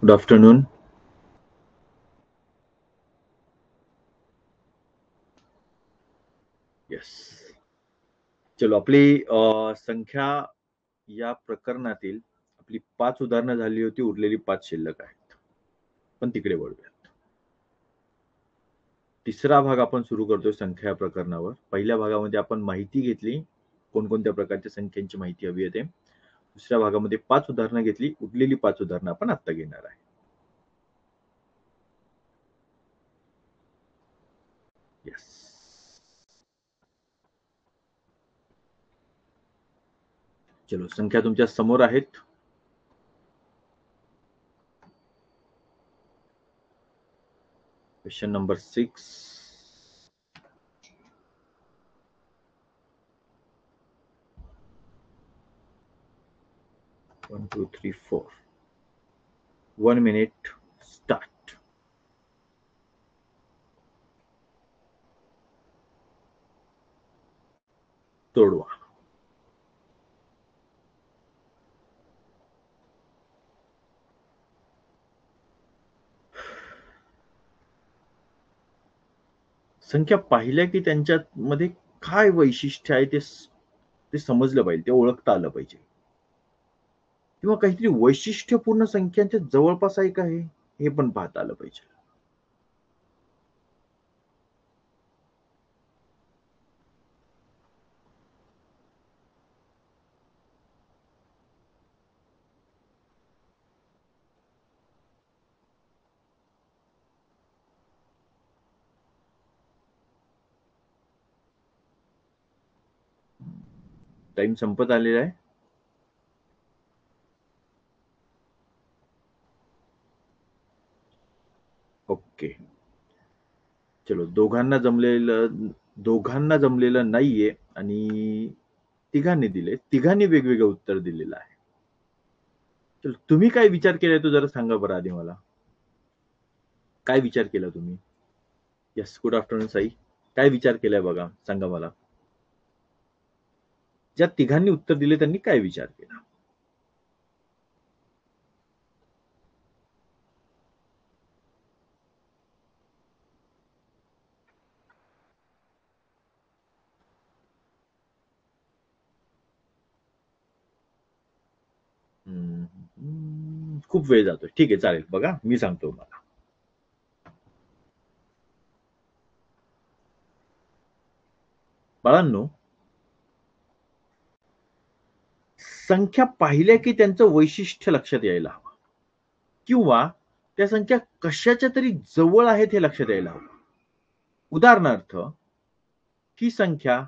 Good afternoon. Yes. चलो, आपली संख्या या प्रकरणातील आपली 5 उदाहरणं झाली होती, उरलेली 5 शिल्लक आहेत. पण तिकडे वळूयात. तिसरा भाग आपण सुरू करतोय संख्या या प्रकरणावर. पहिल्या भागामध्ये आपण माहिती घेतली, कोणकोणत्या प्रकारच्या संख्यांची माहिती हवी आहे ते. दुसऱ्या भागामध्ये 5 उदाहरणं घेतली, उरलेली 5 उदाहरणं आपण आत्ता घेणार आहे. येस. चलो, संख्या तुमच्या समोर आहेत. Question number 6. 1 2 3 4. 1 minute. Start. तोडवा. संख्या पाहिल्या की त्यांच्यामध्ये काय वैशिष्ट्य आहे ते समजलं पाहिजे, ते ओळखता आलं पाहिजे. किंवा काहीतरी वैशिष्ट्यपूर्ण संख्यांच्या जवळपास आहे का हे पण पाहता आलं पाहिजे. टाइम संपत आलेला आहे. ओके. चलो, दोघांना जमलेलं नाहीये आणि तिघांनी वेगवेगळं उत्तर दिलेलं आहे. चलो, तुम्ही काय विचार केलाय तो जरा सांगा बरं आधी मला. काय विचार केला तुम्ही? Yes, good afternoon Sai. काय विचार केलाय बघा, सांगा मला. ज्या तिघांनी उत्तर दिले त्यांनी काय विचार केला? खूप वेळ जातोय. ठीक आहे, चालेल. बघा, मी सांगतो मला. बाळांनो, संख्या पाहिल्या की त्यांचं वैशिष्ट्य लक्षात यायला हवं, किंवा त्या संख्या कशाच्या तरी जवळ आहेत हे लक्षात यायला हवं. उदाहरणार्थ, ही संख्या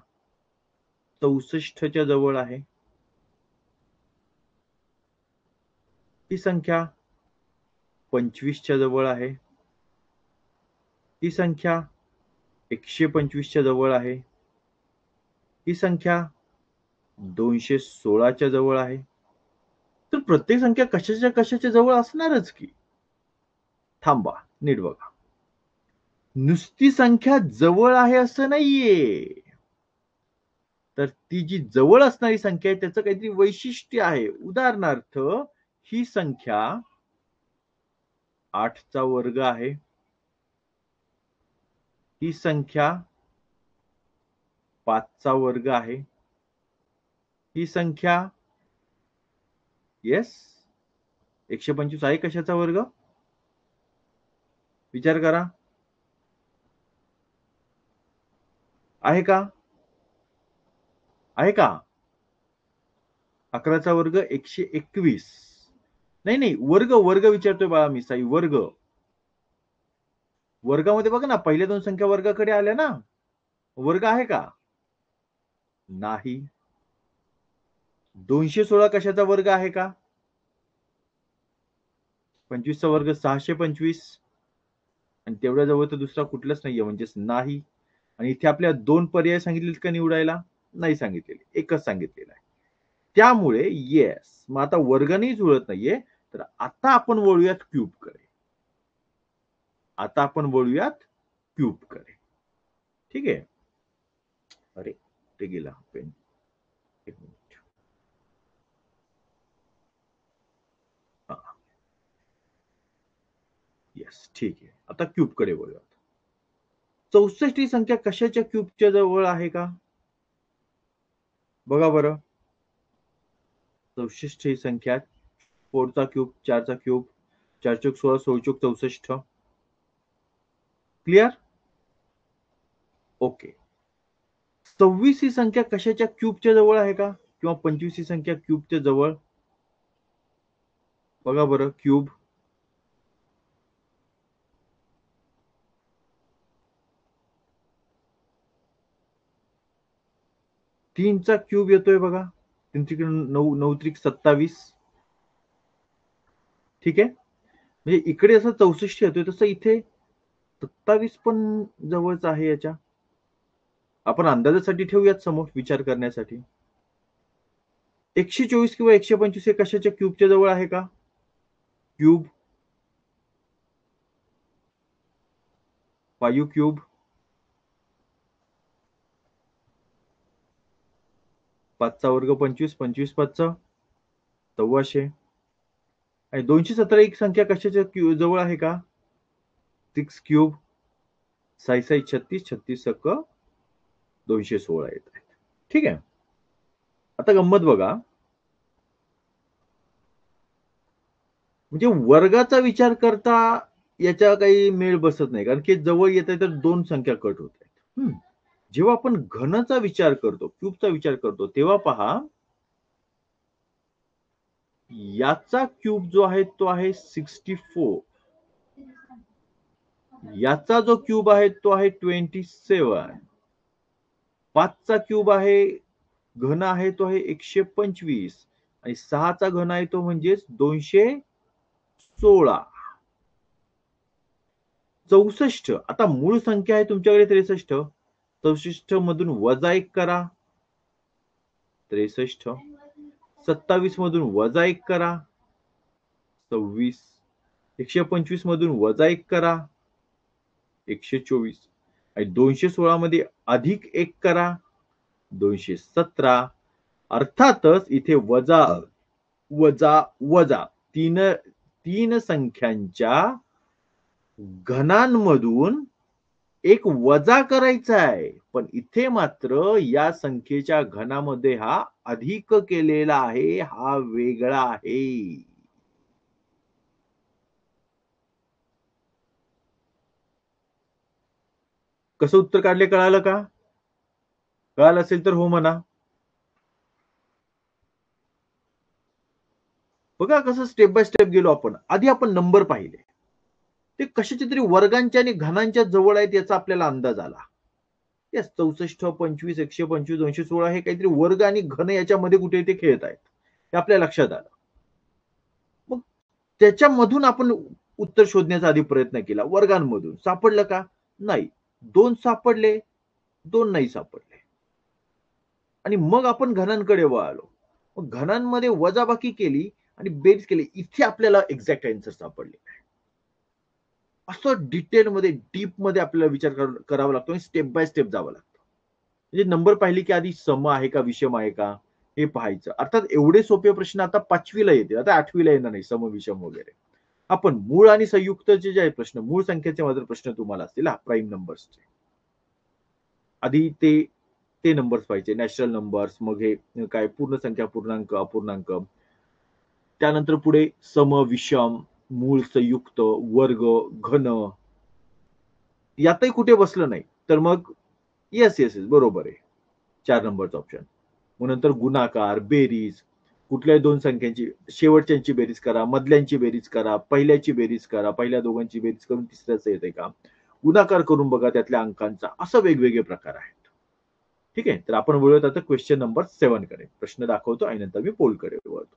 64च्या जवळ आहे. ही संख्या 25च्या जवळ आहे. ही संख्या 125च्या जवळ आहे. ही संख्या 216च्या जवळ आहे. तर प्रत्येक संख्या कशाच्या जवळ असणारच की. थांबा, नीट बघा. नुसती संख्या जवळ आहे असं नाहीये, तर ती जी जवळ असणारी संख्या आहे त्याचं काहीतरी वैशिष्ट्य आहे. उदाहरणार्थ, ही संख्या 8चा वर्ग आहे. ही संख्या 5चा वर्ग आहे. ही संख्या 125 आहे कशाचा वर्ग? विचार करा. आहे का? आहे का? 11चा वर्ग 121. नाही, वर्ग विचारतोय बाळा मी, साई. वर्गामध्ये बघा ना, पहिल्या 2 संख्या वर्गाकडे आल्या ना. वर्ग आहे का? नाही. 216 कशाचा वर्ग आहे का? 25चा वर्ग 625. आणि तेवढ्या जवळ तर दुसरा कुठलाच नाहीये, म्हणजेच नाही. आणि इथे आपल्या 2 पर्याय सांगितलेत का निवडायला? नाही सांगितलेले, एकच सांगितलेलं आहे. त्यामुळे येस, मग आता वर्गानेही जुळत नाहीये, तर आता आपण वळूयात क्यूबकडे. ठीक आहे. अरे, ते गेला पेन. एक मिनिट. येस, ठीक आहे. आता क्यूब कडे वळूयात. 64 ही संख्या कशाच्या क्यूबच्या जवळ आहे का? बघा बरं. 64 ही संख्या 4 चा क्यूब, 4 चा क्यूब, 4 चौक 16, 16 चौक 64. क्लिअर? ओके. 26 ही संख्या कशाच्या क्यूबच्या जवळ आहे का? किंवा 25 ही संख्या क्यूबच्या जवळ? बघा बरं, क्यूब. तीनचा क्यूब येतोय बघा. तुमच्याकडे 9 9 त्रिक 27. ठीक आहे. म्हणजे इकडे असं 64 येतोय तसं इथे 27 पण जवळच आहे याच्या. आपण अंदाजासाठी ठेवूयात समोर विचार करण्यासाठी. 124 किंवा 125 हे कशाच्या क्यूबच्या जवळ आहे का? क्यूब. 5 क्यूब. 5 चा वर्ग 25, 25 5 1400. आणि 217 एक संख्या कशाच्या जवळ आहे का? 6 क्यूब. 6 6 36, 36 सक्क 216 येत आहेत. ठीक आहे. आता गंमत बघा. म्हणजे वर्गाचा विचार करता याच्या काही मेळ बसत नाही, कारण की जवळ येत आहे तर 2 संख्या कट होत आहेत. जेव्हा आपण घनचा विचार करतो, क्यूबचा विचार करतो, तेव्हा पहा याचा क्यूब जो आहे तो आहे 64. याचा जो क्यूब आहे तो आहे 27. 5 चा क्यूब आहे, घन आहे तो आहे 125 आणि 6 चा घन आहे तो म्हणजे 216. 64. आता मूळ संख्या आहे तुमच्याकडे 63. 64 मधून वजा 1 करा. 63. 27 मधून वजा 1 करा. 26. 125 मधून वजा 1 करा. 124. आणि 216 मध्ये अधिक 1 करा. 217. अर्थातच इथे वजा वजा वजा तीन संख्यांच्या घनांमधून एक वजा करायचा आहे. पण इथे मात्र या संख्येच्या घनामध्ये हा अधिक केलेला आहे, हा वेगळा आहे. कसं उत्तर काढले कळालं का? कळालं असेल तर हो म्हणा. बघा कसं स्टेप बाय स्टेप गेलो आपण. आधी आपण नंबर पाहिले. ते कशाच्या तरी वर्गांच्या आणि घनांच्या जवळ आहेत याचा आपल्याला अंदाज आला. येस, 64, 25, 125, 216 हे काहीतरी वर्ग आणि घन याच्यामध्ये कुठे ते खेळत आहेत. हे आपल्या लक्षात आलं. मग त्याच्यामधून आपण उत्तर शोधण्याचा आधी प्रयत्न केला. वर्गांमधून सापडलं का? नाही. 2 सापडले, 2 नाही सापडले. आणि मग आपण घनांकडे वळालो. मग घनांमध्ये वजाबाकी केली आणि बेरीज केली. इथे आपल्याला एक्झॅक्ट आन्सर सापडले. असं डिटेलमध्ये, डीपमध्ये आपल्याला विचार करावा लागतो आणि स्टेप बाय स्टेप जावं लागतं. म्हणजे नंबर पाहिली की आधी सम आहे का विषम आहे का हे पाहायचं. अर्थात एवढे सोपे प्रश्न आता 5वी ला येतील. आता 8वी ला येणार नाही सम विषम वगैरे. आपण मूळ आणि संयुक्तचे जे प्रश्न, मूळ संख्येचे मात्र प्रश्न तुम्हाला असतील प्राईम नंबर्सचे. आधी ते नंबर्स पाहिजे, नॅचरल नंबर्स, मग हे काय पूर्ण संख्या, पूर्णांक, अपूर्णांक. त्यानंतर पुढे सम, विषम, मूळ, संयुक्त, वर्ग, घन. यातही कुठे बसलं नाही तर मग येस येस येस बरोबर आहे 4 नंबरचा ऑप्शन. मग नंतर गुणाकार, बेरीज, कुठल्याही 2 संख्यांची शेवटच्यांची बेरीज करा, मधल्यांची बेरीज करा, पहिल्याची बेरीज करा, पहिल्या दोघांची बेरीज करून तिसऱ्याचं येते का, गुणाकार करून बघा त्यातल्या अंकांचा. असं वेगवेगळे प्रकार आहेत. ठीक आहे. तर आपण वळूयात आता क्वेश्चन नंबर 7 कडे. प्रश्न दाखवतो आणि नंतर मी पोलकडे वळतो.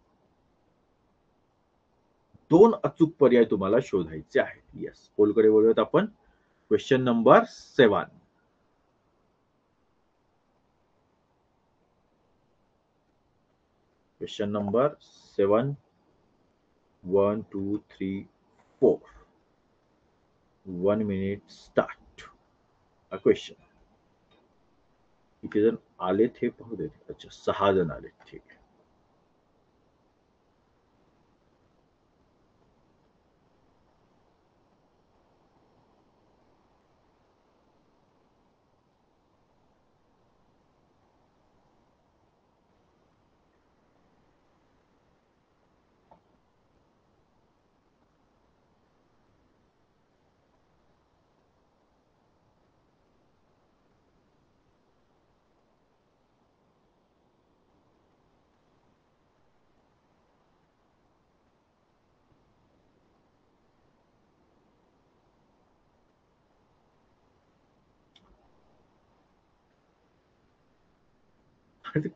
2 अचूक पर्याय तुम्हाला शोधायचे आहेत. येस, पोलकडे वळूयात आपण. Question number 7. Question number 7. 1, 2, 3, 4. 1 minute start. A question. किती जण आलेत हे पाहू देत. अच्छा, 6 जण आलेत. ठीक आहे.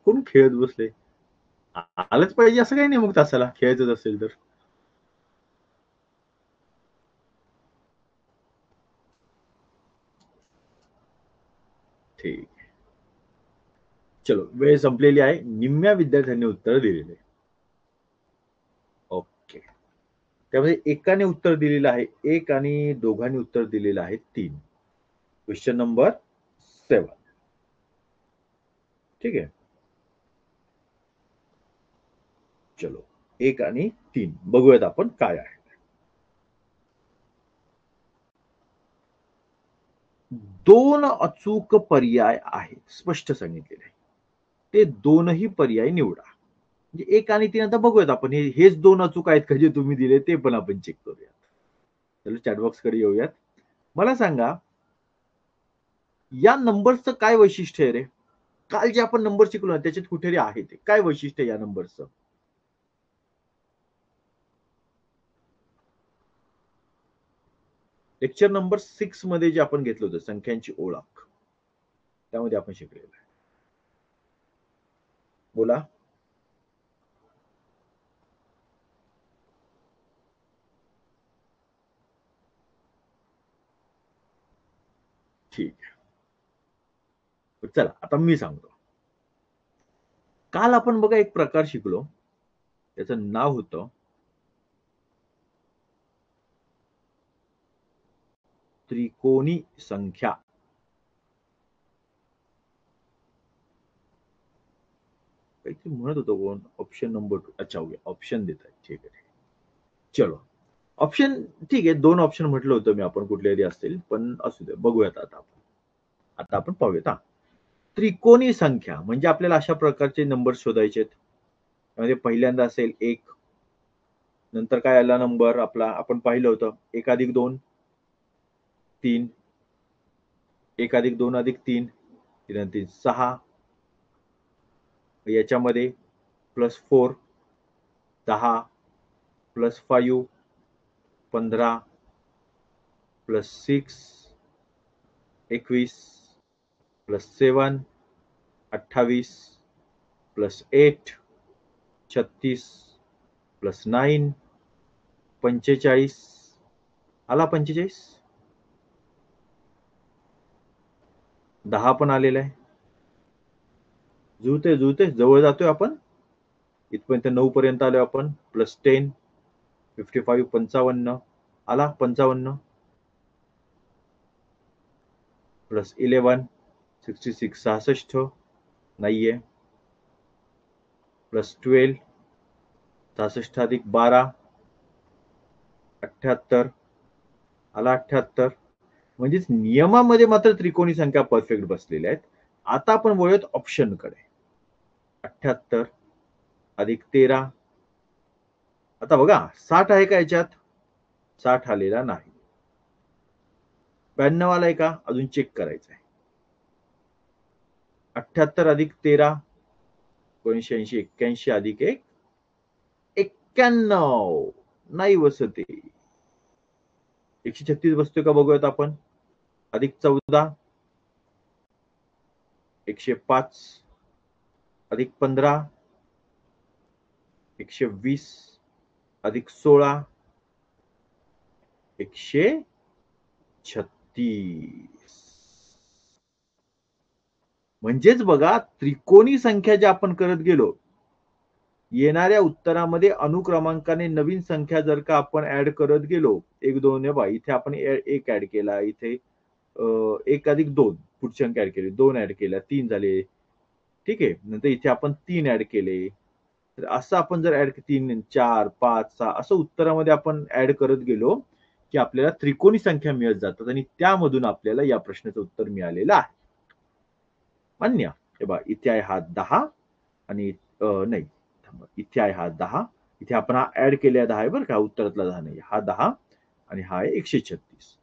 कोण खेळत बसले? आलंच पाहिजे असं काही नाही मग तासाला, खेळायचंच असेल तर. ठीक. चलो, वेळ संपलेली आहे. निम्म्या विद्यार्थ्यांनी उत्तर दिलेले. ओके. त्यामध्ये एकाने उत्तर दिलेलं आहे 1 आणि दोघांनी उत्तर दिलेलं आहे 3. Question number 7. ठीक आहे. चलो, 1 आणि 3 बघूयात आपण काय आहे. 2 अचूक पर्याय आहेत, स्पष्ट सांगितलेले आहे. ते दोनही पर्याय निवडा. म्हणजे 1 आणि 3 आता बघूयात आपण. हेच 2 अचूक आहेत का जे तुम्ही दिले ते पण आपण चेक करूयात. चलो चॅटबॉक्सकडे येऊयात. मला सांगा, या नंबरचं काय वैशिष्ट्य आहे रे? काल जे आपण नंबर शिकलो ना त्याच्यात कुठेतरी आहे ते. काय वैशिष्ट्य या नंबरचं? लेक्चर नंबर 6 मध्ये जे आपण घेतलं होतं संख्यांची ओळख, त्यामध्ये आपण शिकलेलं आहे. बोला. ठीक आहे. चला आता मी सांगतो. काल आपण बघा एक प्रकार शिकलो, त्याचं नाव होतं त्रिकोणी संख्या. काहीतरी म्हणत होतो कोण? Option number 2. अच्छा, ऑप्शन देत आहे. ठीक आहे. चलो, ऑप्शन ठीक आहे. 2 ऑप्शन म्हटलं होतं मी आपण कुठले असतील, पण असू दे, बघूयात आता आपण. आता आपण पाहूयात हा. त्रिकोणी संख्या म्हणजे आपल्याला अशा प्रकारचे नंबर शोधायचे आहेत. त्यामध्ये पहिल्यांदा असेल 1, नंतर काय आला नंबर आपला, आपण पाहिलं होतं 1 अधिक 2 3, 1 अधिक 2 अधिक 3 3 आणि 3 6, याच्यामध्ये +4 10 +5 15 +6 21 +7 28 +8 36 +9 45. आला 45? 10 पण आलेला आहे. जुळते जुळते, जवळ जातोय आपण. इथपर्यंत 9 पर्यंत आलो आपण. +10 55 55. आला 55. +11 66 66. नाहीये. +12 66 अधिक 12 78. आला 78. म्हणजेच नियमामध्ये मात्र त्रिकोणी संख्या परफेक्ट बसलेल्या आहेत. आता आपण वळूयात ऑप्शनकडे. 78 अधिक 13. आता बघा 60 आहे का याच्यात? 60 आलेला नाही. 92 आलाय का? अजून चेक करायचं आहे. 78 अधिक 13 79 81 अधिक 1 91. नाही बसते. 136 बसतोय का बघूयात आपण. अधिक 14 105 अधिक 15 120 अधिक 16 136. म्हणजेच बघा, त्रिकोणी संख्या ज्या आपण करत गेलो, येणाऱ्या उत्तरामध्ये अनुक्रमांकाने नवीन संख्या जर का आपण ऍड करत गेलो, 1 2 बा इथे आपण 1 ऍड केला, इथे 1 अधिक 2 पुढची अंक ऍड केले, 2 ऍड केल्या 3 झाले. ठीक आहे. नंतर इथे आपण 3 ऍड केले. तर असं आपण जर ऍड 3 4 5 6 असं उत्तरामध्ये आपण ऍड करत गेलो की आपल्याला त्रिकोणी संख्या मिळत जातात आणि त्यामधून आपल्याला या प्रश्नाचं उत्तर मिळालेलं आहे. मान्य? हे बघा, इथे आहे हा 10 आणि नाही, इथे आहे हा 10. इथे आपण हा ऍड केलेला 10 आहे बरं का, उत्तरातला 10 नाही. हा 10 आणि हा आहे 136.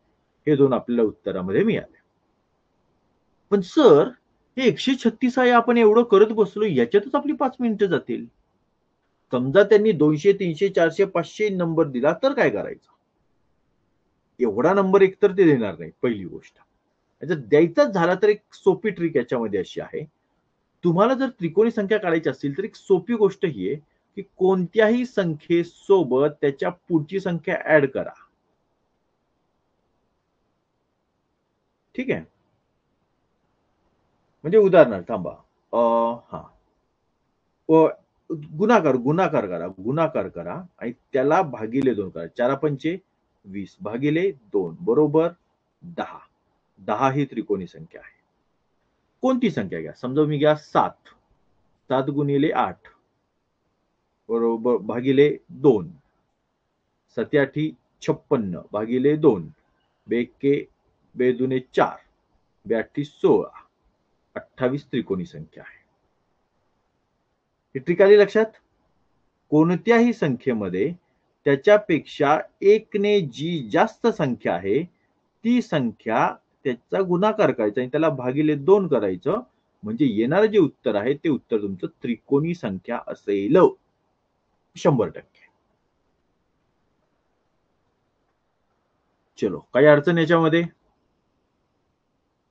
हे दोन आपल्याला उत्तरामध्ये मिळाले. पण सर, हे 136 आहे, आपण एवढं करत बसलो, याच्यातच आपली 5 मिनिटं जातील. समजा त्यांनी 200 300 400 500 नंबर दिला तर काय करायचं? एवढा नंबर एकतर ते देणार नाही, पहिली गोष्ट. जर द्यायचाच झाला तर एक सोपी ट्रिक याच्यामध्ये अशी आहे, तुम्हाला जर त्रिकोणी संख्या काढायची असतील तर एक सोपी गोष्ट ही आहे की कोणत्याही संख्येसोबत त्याच्या पुढची संख्या ऍड करा. ठीक आहे. म्हणजे उदाहरणार्थ थांबा. हा गुणाकार करा, गुणाकार करा आणि त्याला भागिले 2 करा. 4 पंचे 20 भागिले 2 बरोबर 10. 10 ही त्रिकोणी संख्या आहे. कोणती संख्या घ्या. समजा मी घ्या 7. 7 गुणिले 8 बरोबर भागिले 2. 7 56 भागिले 2. बेके बेदुने 4. बेअठी 16. 28 त्रिकोणी संख्या आहे. ही ट्रिक आली लक्षात? कोणत्याही संख्येमध्ये त्याच्यापेक्षा एकने जी जास्त संख्या आहे ती संख्या त्याचा गुणाकार करायचा आणि त्याला भागिले 2 करायचं म्हणजे येणारं जे उत्तर आहे ते उत्तर तुमचं त्रिकोणी संख्या असेल. 100%. चलो, काही अडचण याच्यामध्ये?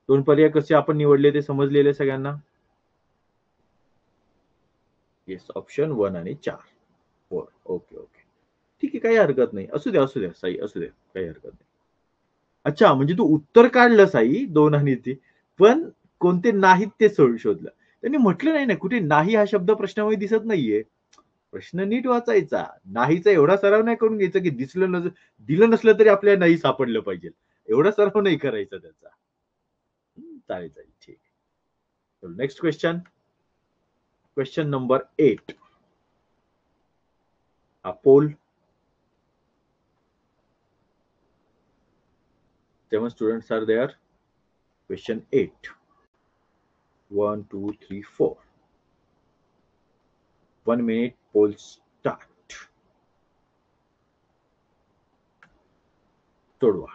2 पर्याय कसे आपण निवडले ते समजलेले सगळ्यांना? येस, ऑप्शन 1 आणि 4. 4. Okay okay. ठीक आहे, काही हरकत नाही. असू द्या असू द्या साई, असू द्या, काही हरकत नाही. अच्छा, म्हणजे तू उत्तर काढलं साई 2 आणि 3, पण कोणते नाहीत ते शोधलं. त्यांनी म्हटलं नाही ना, कुठे नाही हा शब्द प्रश्नामध्ये दिसत नाहीये. प्रश्न नीट वाचायचा. नाहीचा एवढा सराव नाही करून घ्यायचा की दिलं नसलं तरी आपल्याला नाही सापडलं पाहिजे. एवढा सराव नाही करायचा त्याचा. चालेल चालेल, ठीक आहे. Next question. Question number 8. Poll. 7 students are there. Question 8. 1, 2, 3, 4. 1 minute, poll start. सोडवा.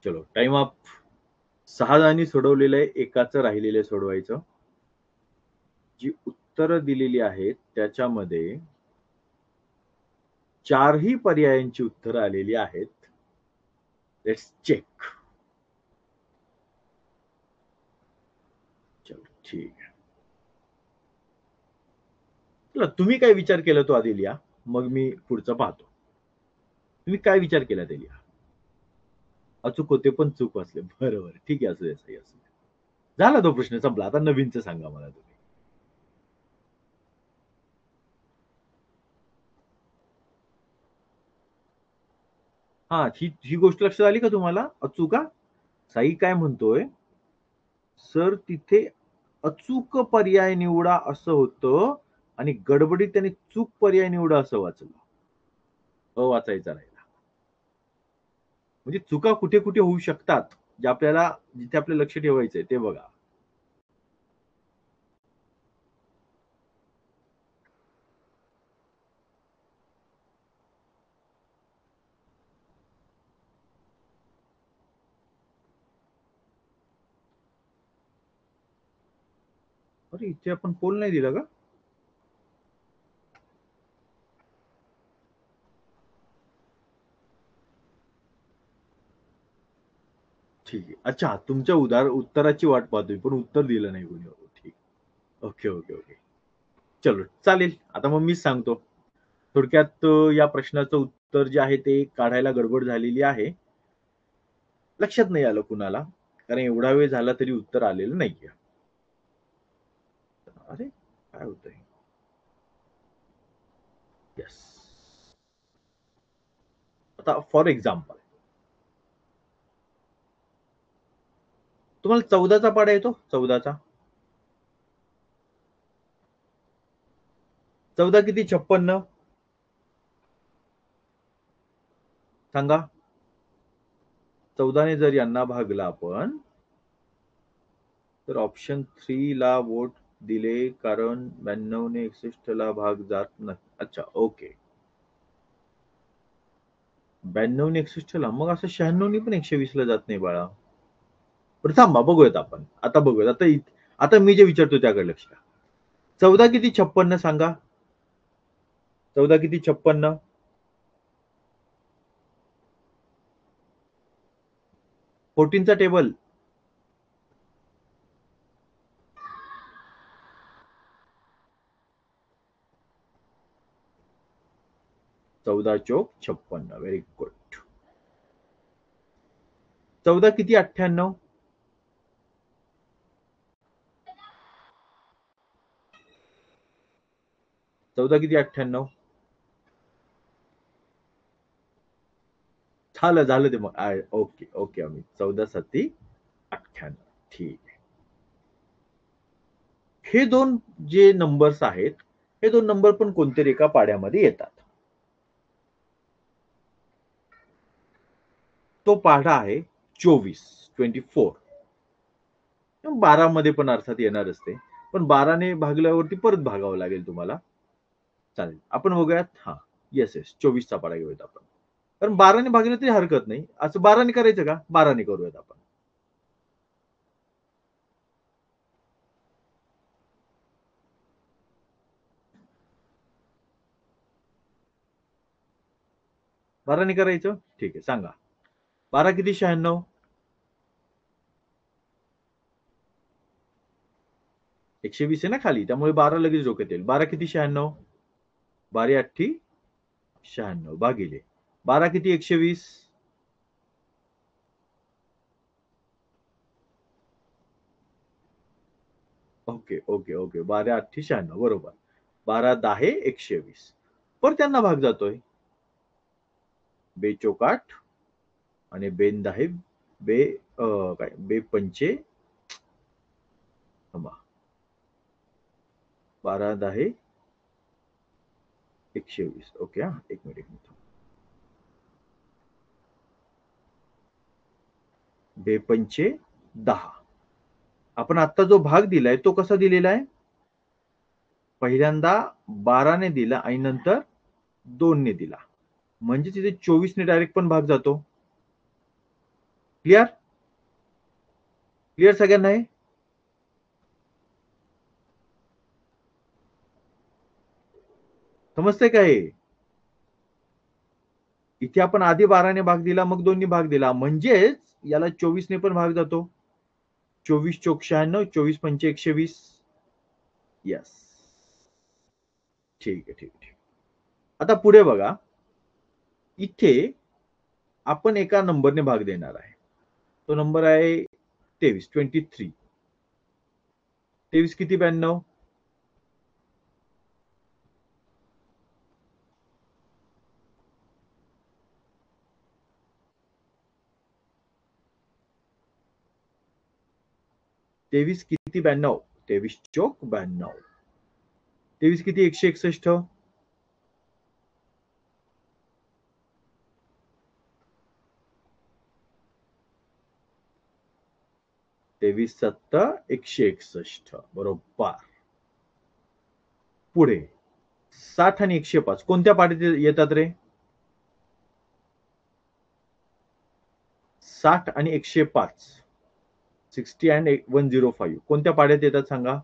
चलो, टाइम अप. 6 जणांनी सोडवलेलं आहे, एकाचं राहिलेलं सोडवायचं. जी उत्तरं दिलेली आहेत त्याच्यामध्ये 4ही पर्यायांची उत्तरं आलेली आहेत. Let's check. चलो, ठीक आहे. चला, तुम्ही काय विचार केला तो आधी लिहा, मग मी पुढचं पाहतो. तुम्ही काय विचार केला ते लिहा. अचूक होते पण चूक वाचले. बरोबर, ठीक आहे, असू द्या सही, असू द्या. झाला तो प्रश्न संपला. आता नवीनच सांगा मला तुम्ही. हा, ही गोष्ट लक्षात आली का तुम्हाला? अचूका साई काय म्हणतोय, सर तिथे अचूक पर्याय निवडा असं होतं आणि गडबडीत त्याने चूक पर्याय निवडा असं वाचलं. वाचायचा राहिला. म्हणजे चुका कुठे कुठे होऊ शकतात, जे आपल्याला जिथे आपलं लक्ष ठेवायचंय ते बघा. अरे, इथे आपण पोल नाही दिला का? ठीक आहे. अच्छा, तुमच्या उत्तराची वाट पाहतोय पण उत्तर दिलं नाही कोणी. ठीक. Okay okay okay. चलो, चालेल. आता मग मीच सांगतो. थोडक्यात या प्रश्नाचं उत्तर जे आहे ते काढायला गडबड झालेली आहे. लक्षात नाही आलं कुणाला, कारण एवढा वेळ झाला तरी उत्तर आलेलं नाहीये. अरे, काय होतंय? येस. आता फॉर एक्झाम्पल तुम्हाला 14चा पाढा येतो? 14चा 14 किती 56 सांगा. 14 ने जर यांना भागला आपण तर ऑप्शन 3 ला वोट दिले कारण 92 ने 61 ला भाग जात नाही. अच्छा ओके. 92 ने 61 ला मग असं 96 ने पण 120 ला जात नाही बाळा. बरं थांबा बघूयात आपण. आता बघूयात. आता मी जे विचारतो त्याकडे लक्ष द्या. 14 किती 56 सांगा. 14 किती 56 14चा टेबल चौदा चोक 56. Very good. 14 किती 98 14 किती 98 झालं ते मग ओके ओके आम्ही 14 7 98. ठीक आहे. हे दोन जे नंबर्स आहेत हे दोन नंबर पण कोणत्या एका पाढ्यामध्ये येतात. तो पाढा आहे 24 12 मध्ये पण अर्थात येणारच ते. पण 12 ने भागल्यावरती परत भागावं लागेल तुम्हाला. चालेल आपण बघूयात. हा येस 24चा पाढा घेऊयात आपण. कारण 12 ने भागलं तरी हरकत नाही. असं 12 ने करायचं का? 12 ने करूयात आपण. बाराने करायचं. ठीक आहे सांगा. 12 किती 96 120 आहे ना खाली त्यामुळे 12 लगेच डोक्यात येईल. 12 किती 96 12 8 96 भागिले 12 किती 120 ओके ओके ओके 12 8 96 बरोबर. 12 10 120 पर त्यांना भाग जातोय. बेचोक 8 आणि बेन 10 बे काय बे पंचे 12 10 120 ओके. हा एक मिनिट बेपंचे 10. आपण आता जो भाग दिलाय तो कसा दिलेला आहे? पहिल्यांदा 12 ने दिला आणि नंतर 2 ने दिला. म्हणजे तिथे 24 ने डायरेक्ट पण भाग जातो. क्लिअर? क्लिअर सगळ्यांना आहे? समजतंय का हे? इथे आपण आधी 12 ने भाग दिला मग 2 ने भाग दिला म्हणजेच याला 24 ने पण भाग जातो. 24 चोक 96 24 पंचे 120. यस. ठीक आहे ठीक आहे. आता पुढे बघा. इथे आपण एका नंबरने भाग देणार आहे. तो नंबर आहे 23 23 किती 92 23 किती 92 23 चोक 92 23 किती 161 23 7 161 बरोबर. पुढे 60 आणि 105 कोणत्या पाढ्यात येतात रे? 60 आणि 105 60 अँड 105 कोणत्या पाढ्यात येतात सांगा?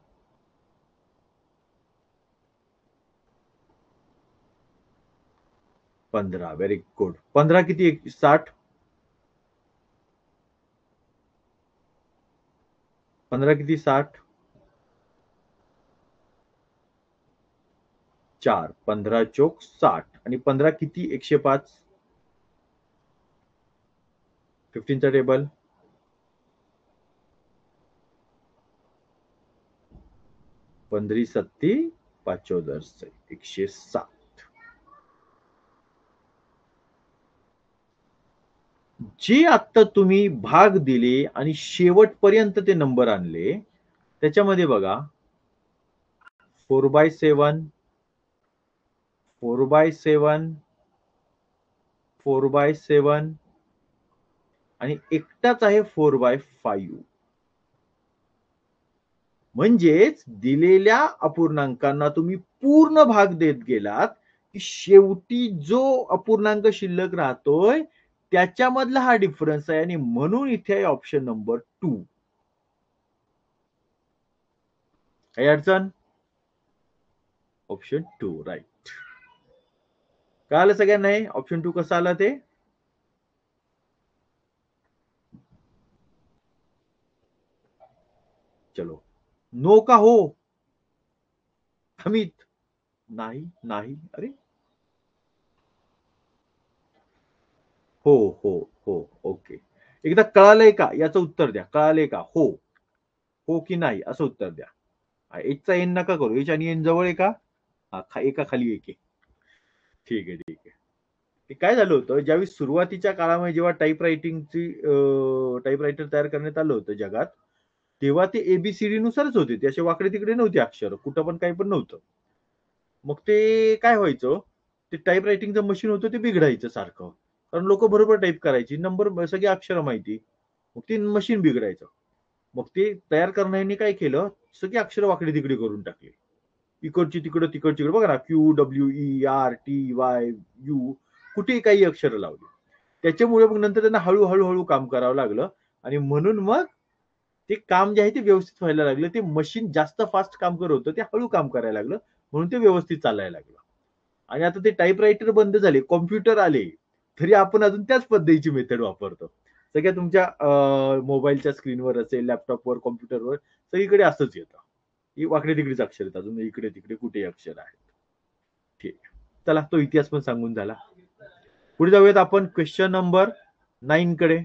15. Very good. 15 किती 60 15 किती 60 4 15 चोक 60 आणि 15 किती 105 15चा टेबल 15 सत्ती 75 107. जे आता तुम्ही भाग दिले आणि शेवटपर्यंत ते नंबर आणले, त्याच्यामध्ये बघा 4/7, 4/7, 4/7 आणि एकटाच आहे 4/5. म्हणजेच दिलेल्या अपूर्णांकांना तुम्ही पूर्ण भाग देत गेलात, की शेवटी जो अपूर्णांक शिल्लक राहतोय, त्याच्यामधला हा डिफरन्स आहे आणि म्हणून इथे आहे ऑप्शन नंबर 2. काही अडचण? Option 2 right. कळालं सगळ्यांना हे ऑप्शन 2 कसं आलं ते? चलो. नो का हो? अमित? नाही, नाही. अरे हो, हो, हो. ओके. एकदा कळालंय का? याचं उत्तर द्या. कळालंय का? हो. हो की नाही असं उत्तर द्या. एचचा एन नका करू. एच आणि एन जवळ आहे का? एका खाली एक आहे. ठीक आहे, ठीक आहे. ते काय झालं होतं, ज्यावेळी सुरुवातीच्या काळामध्ये जेव्हा टाईपरायटर तयार करण्यात आलं होतं जगात, तेव्हा ते एबीसीडी नुसारच होते. ते असे वाकडे तिकडे नव्हते अक्षर. कुठं पण काही पण नव्हतं. मग ते काय व्हायचं, ते टाईप रायटिंगचं मशीन होतं ते बिघडायचं सारखं. कारण लोक बरोबर टाईप करायची. नंबर सगळी अक्षरं माहिती. मग ते मशीन बिघडायचं. मग ते तयार करणाऱ्यांनी काय केलं, सगळी अक्षरं वाकडी तिकडे करून टाकली. इकडची तिकडं, तिकडची तिकडं. बघा ना, Q, W, E, R, T, Y, U कुठेही काही अक्षरं लावली. त्याच्यामुळे मग नंतर त्यांना हळूहळू काम करावं लागलं आणि म्हणून मग ते काम जे आहे ते व्यवस्थित व्हायला लागलं. ते मशीन जास्त फास्ट काम करत होतं, ते हळू काम करायला लागलं. म्हणून ते व्यवस्थित चालायला लागलं. आणि आता ते टाईपरायटर बंद झाले, कॉम्प्युटर आले, तरी आपण अजून त्याच पद्धतीची मेथड वापरतो. सगळ्या तुमच्या मोबाईलच्या स्क्रीनवर असेल, लॅपटॉपवर, कॉम्प्युटरवर सगळीकडे असंच येतं. ही वाकडे तिकडेच अक्षर आहेत, अजून इकडे तिकडे कुठेही अक्षर आहेत. ठीक. चला, तो इतिहास पण सांगून झाला. पुढे जाऊयात आपण क्वेश्चन नंबर 9 कडे.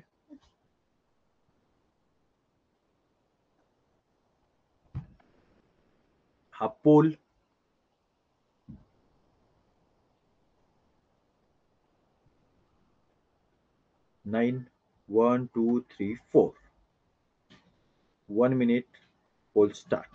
हा पोल 9, 1, 2, 3, 4. 1 minute, poll start.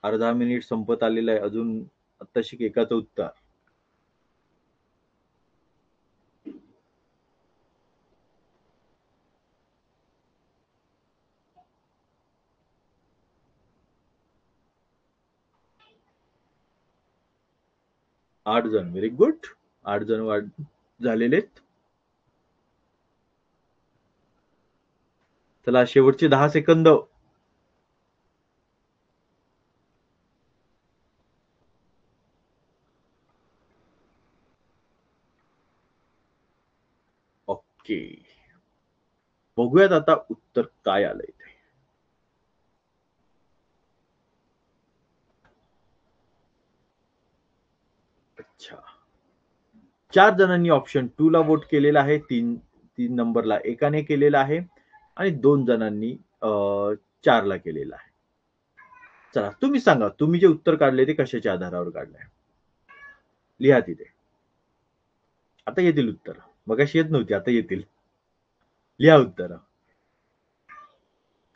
अर्धा मिनिट संपत आलेला आहे, अजून आत्ताशी एकाचं उत्तर. आठ जण, व्हेरी गुड. 8 जण झालेले आहेत. चला, शेवटचे 10 सेकंद. ओके, बघूयात आता उत्तर काय आलंय ते. अच्छा, 4 जणांनी ऑप्शन 2 ला वोट केलेला आहे. 3 नंबरला एकाने केलेला आहे आणि 2 जणांनी 4 ला केलेला आहे. चला, तुम्ही सांगा, तुम्ही जे उत्तर काढले ते कशाच्या आधारावर काढलंय? लिहा तिथे. आता येतील उत्तर. मगाशी येत नव्हती, आता येतील. लिहा उत्तर.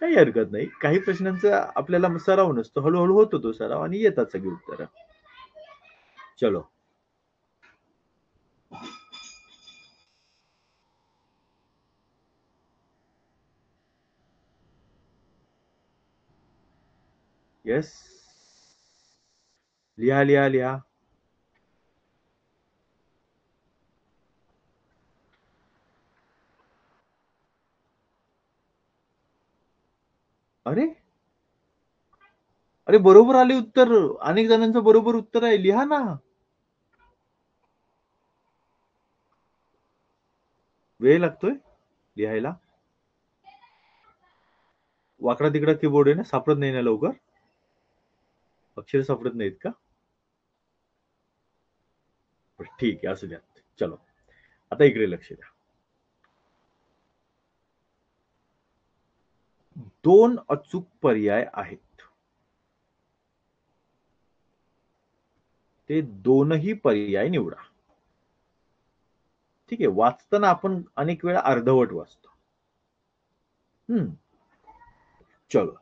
काही हरकत नाही. काही प्रश्नांचा आपल्याला सराव नसतो. हळूहळू होतो तो सराव आणि येतात सगळी उत्तरं. चलो. येस. लिहा, लिहा, लिहा. अरे, अरे बरोबर आले उत्तर. अनेक जणांचं बरोबर उत्तर आहे. लिहा ना. वेळ लागतोय लिहायला. वाकडा तिकडा कीबोर्ड आहे ना, सापडत नाही ना लवकर. अक्षर सापडत नाहीत का? ठीक आहे, असू द्या. चलो, आता इकडे लक्ष द्या. 2 अचूक पर्याय आहेत. ते दोनही पर्याय निवडा. ठीक आहे, वाचताना आपण अनेक वेळा अर्धवट वाचतो. चलो.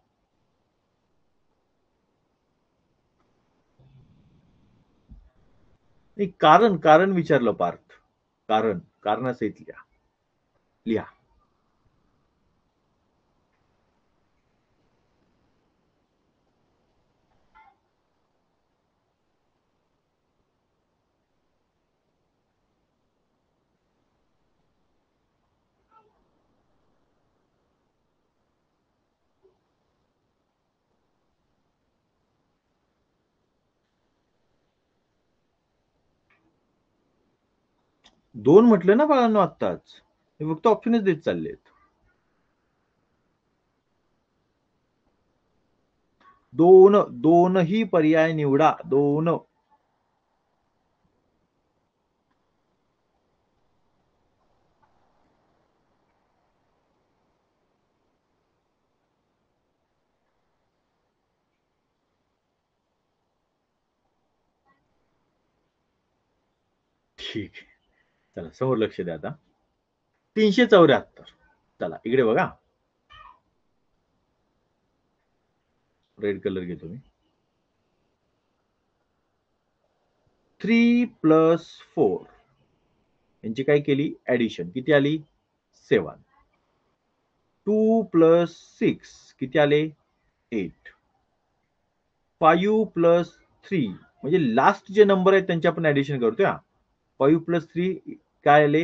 कारण कारण विचारलं पार्थ. कारणासहित लिहा. दोन म्हटलं ना बाळांनो आत्ताच. हे फक्त ऑप्शनच देत चाललेत. दोनही पर्याय निवडा. दोन. ठीक आहे. चला, समोर लक्ष द्या आता. 374. चला इकडे बघा. रेड कलर घेतो मी. 3 + 4 यांची काय केली? ऍडिशन. किती आली? 7. 2 + 6 किती आले? 8. 5 + 3 म्हणजे लास्ट जे नंबर आहेत त्यांची आपण ऍडिशन करतोय. 5 + 3 काय आले?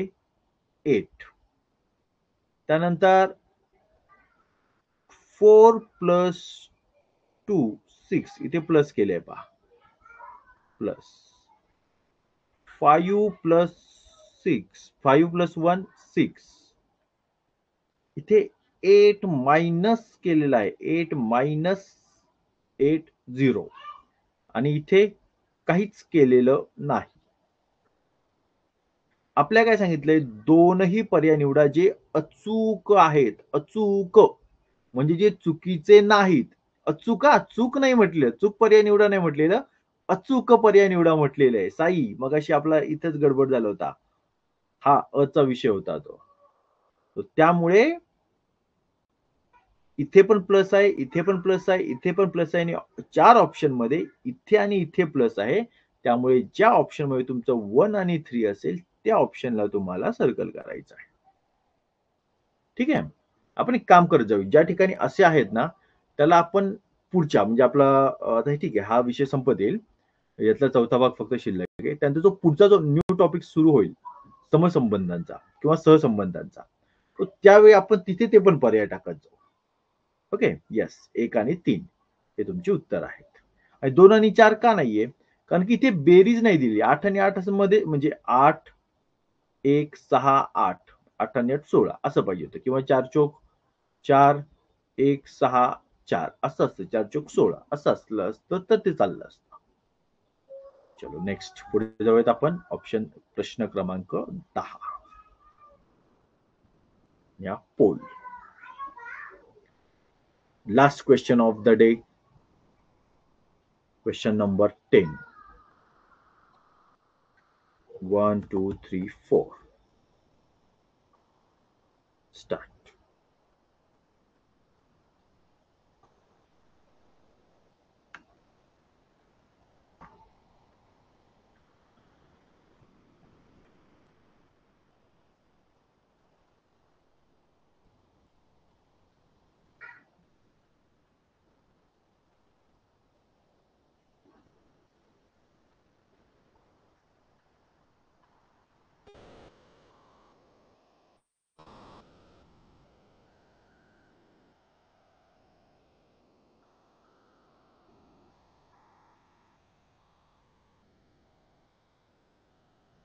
8. त्यानंतर 4 + 2 6 इथे प्लस केले पहा. प्लस 5 + 6 5 + 1 6. इथे 8 मायनस केलेला आहे. 8 - 8 0 आणि इथे काहीच केलेलं नाही. आपल्या काय सांगितलंय? दोनही पर्याय निवडा जे अचूक आहेत. अचूक म्हणजे जे चुकीचे नाहीत. अचूक चूक नाही म्हटलं. चूक पर्याय निवडा नाही म्हटलेलं. अचूक पर्याय निवडा म्हटलेलं आहे. साई, मगाशी आपला इथेच गडबड झाला होता. हा अचा विषय होता तो. त्यामुळे इथे पण प्लस आहे, इथे पण प्लस आहे, इथे पण प्लस आहे आणि 4 ऑप्शन मध्ये इथे आणि इथे प्लस आहे. त्यामुळे ज्या ऑप्शन मध्ये तुमचं 1 आणि 3 असेल त्या ऑप्शनला तुम्हाला सर्कल करायचं आहे. ठीक आहे. आपण एक काम करत जाऊ. ज्या ठिकाणी असे आहेत ना, त्याला आपण पुढच्या म्हणजे आपला आता ठीक आहे, हा विषय संपत येईल. यातला चौथा भाग फक्त शिल्लक आहे. त्यानंतर जो पुढचा जो न्यू टॉपिक सुरू होईल समसंबंधांचा किंवा सहसंबंधांचा, तो त्यावेळी आपण तिथे ते पण पर्याय टाकत जाऊ. ओके. येस. 1 आणि 3 हे तुमची उत्तर आहेत. आणि 2 आणि 4 का नाहीये? कारण की इथे बेरीज नाही दिली. 8 आणि 8 मध्ये म्हणजे 8 1 6 8 8 आणि 8 16 असं पाहिजे होतं किंवा 4 चोक 4 1 6 4 असं असतं. 4 चोक 16 असं असलं असतं तर ते चाललं असतं. चलो नेक्स्ट पुढे जाऊयात आपण. ऑप्शन प्रश्न क्रमांक 10 या poll. Last question of the day. Question number 10. 1 2 3 4. Start.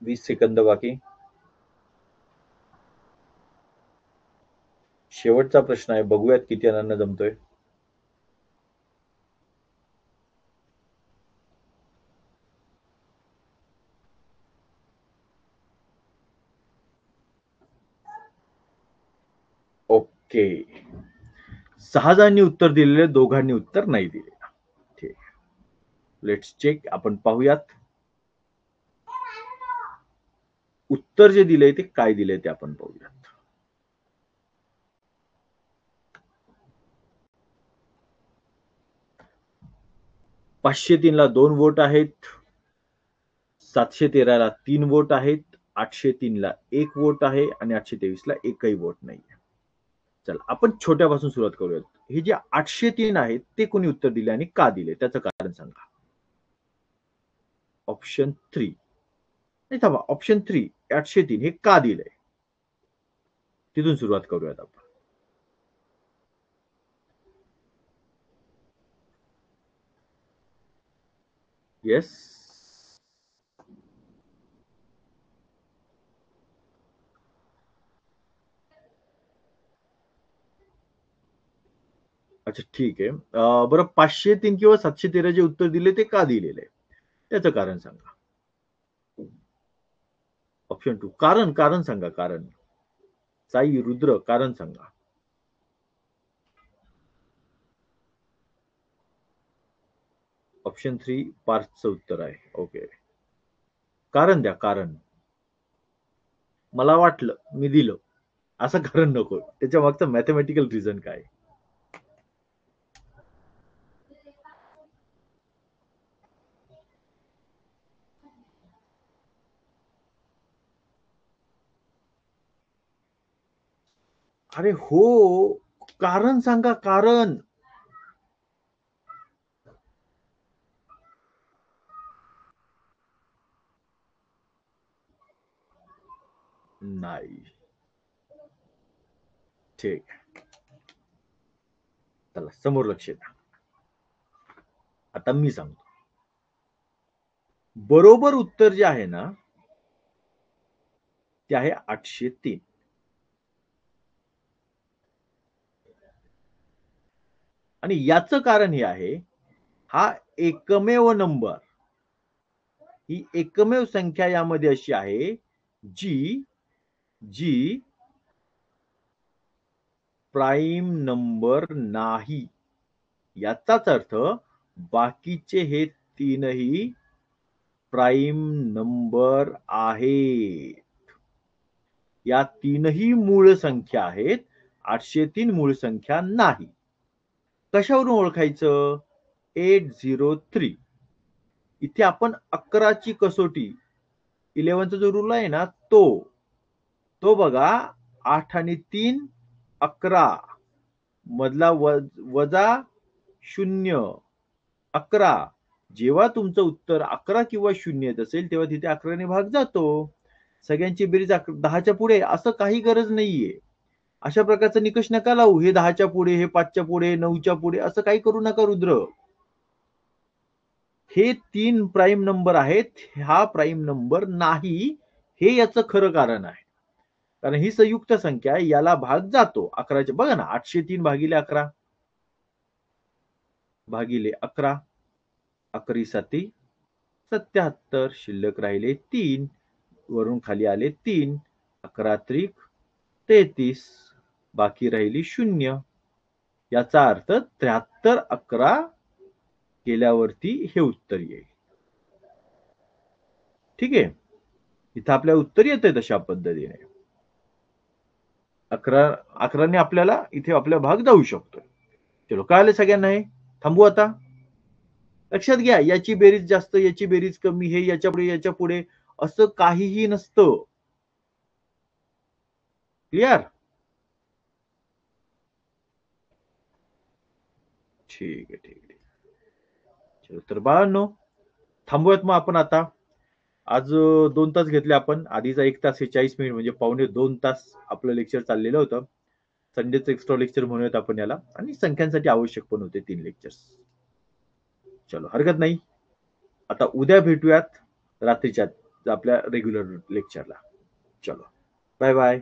वीस सेकंद बाकी. शेवटचा प्रश्न आहे. बघूयात किती जणांना जमतोय. ओके, 6 जणांनी उत्तर दिलेले, दोघांनी उत्तर नाही दिले. ठीक, लेट्स चेक. आपण पाहूयात उत्तर जे दिले ते काय दिले ते आपण पाहूयात. पाचशे 3 ला 2 वोट आहेत, 713 ला 3 वोट आहेत, 803 ला 1 वोट आहे आणि 823 ला एकही वोट नाही. चला आपण छोट्यापासून सुरुवात करूयात. हे जे 803 आहेत ते कोणी उत्तर दिले आणि का दिले त्याचं कारण सांगा. ऑप्शन 3 नाही, थांबा, ऑप्शन 3 803 हे का दिलंय तिथून सुरुवात करूयात आपण. येस, अच्छा ठीक आहे. बरं 503 किंवा 713 जे उत्तर दिले ते का दिलेले आहे त्याचं कारण सांगा. ऑप्शन 2 कारण सांगा. कारण साई रुद्र कारण सांगा. ऑप्शन 3 पार्थचं उत्तर आहे. ओके, कारण द्या. कारण मला वाटलं मी दिलं असं कारण नको, त्याच्या मागचं मॅथमॅटिकल रिझन काय. अरे हो, कारण सांगा. कारण नाही. ठीक, चला समोर लक्ष द्या. आता मी सांगतो. बरोबर उत्तर जे आहे ना ते आहे 803. आणि याचं कारण हे आहे, हा एकमेव नंबर, ही एकमेव संख्या यामध्ये अशी आहे जी जी प्राईम नंबर नाही. याचाच अर्थ बाकीचे हे तीनही प्राईम नंबर आहेत. या तीनही मूळ संख्या आहेत, 803 मूळ संख्या नाही. कशावरून ओळखायचं. 803 इथे आपण 11ची कसोटी, 11चा जो रूल आहे ना तो बघा. 8 आणि 3 11, मधला वजा 0 11. जेव्हा तुमचं उत्तर 11 किंवा 0 येत असेल तेव्हा तिथे 11ने भाग जातो. सगळ्यांची बेरीज 10च्या पुढे असं काही गरज नाहीये. अशा प्रकारचा निकष नका लावू. हे 10च्या पुढे, हे 5च्या पुढे, 9च्या पुढे असं काही करू नका रुद्र. हे 3 प्राईम नंबर आहेत, हा प्राईम नंबर नाही. हे याचं खरं कारण आहे. कारण ही संयुक्त संख्या आहे, याला भाग जातो 11च्या. बघा ना, 803 भागिले 11 भागिले 11, 11 साती 77, शिल्लक राहिले 3, वरून खाली आले 3, 11 त्रिक 33, बाकी राहिली 0. याचा अर्थ 73 11 केल्यावरती हे उत्तर येईल. ठीक आहे, इथं आपल्या उत्तर येतंय तशा पद्धतीने. 11ने आपल्याला इथे आपला भाग जाऊ शकतो. चलो, कळालं सगळ्यांना. हे थांबू आता. लक्षात घ्या, याची बेरीज जास्त, याची बेरीज कमी, हे याच्या पुढे याच्या पुढे असं काहीही नसतं. क्लिअर. ठीक आहे, ठीक आहे. चलो, तर बाळांनो थांबूयात मग आपण आता. आज 2 तास घेतले आपण. आधीचा 1 तास हे 40 मिनिट म्हणजे पावणे 2 तास आपलं लेक्चर चाललेलं होतं. संडेचं एक्स्ट्रा लेक्चर म्हणूयात आपण याला. आणि संख्यांसाठी आवश्यक पण होते 3 लेक्चर्स. चलो, हरकत नाही. आता उद्या भेटूयात रात्रीच्या आपल्या रेग्युलर लेक्चरला. चलो, बाय बाय.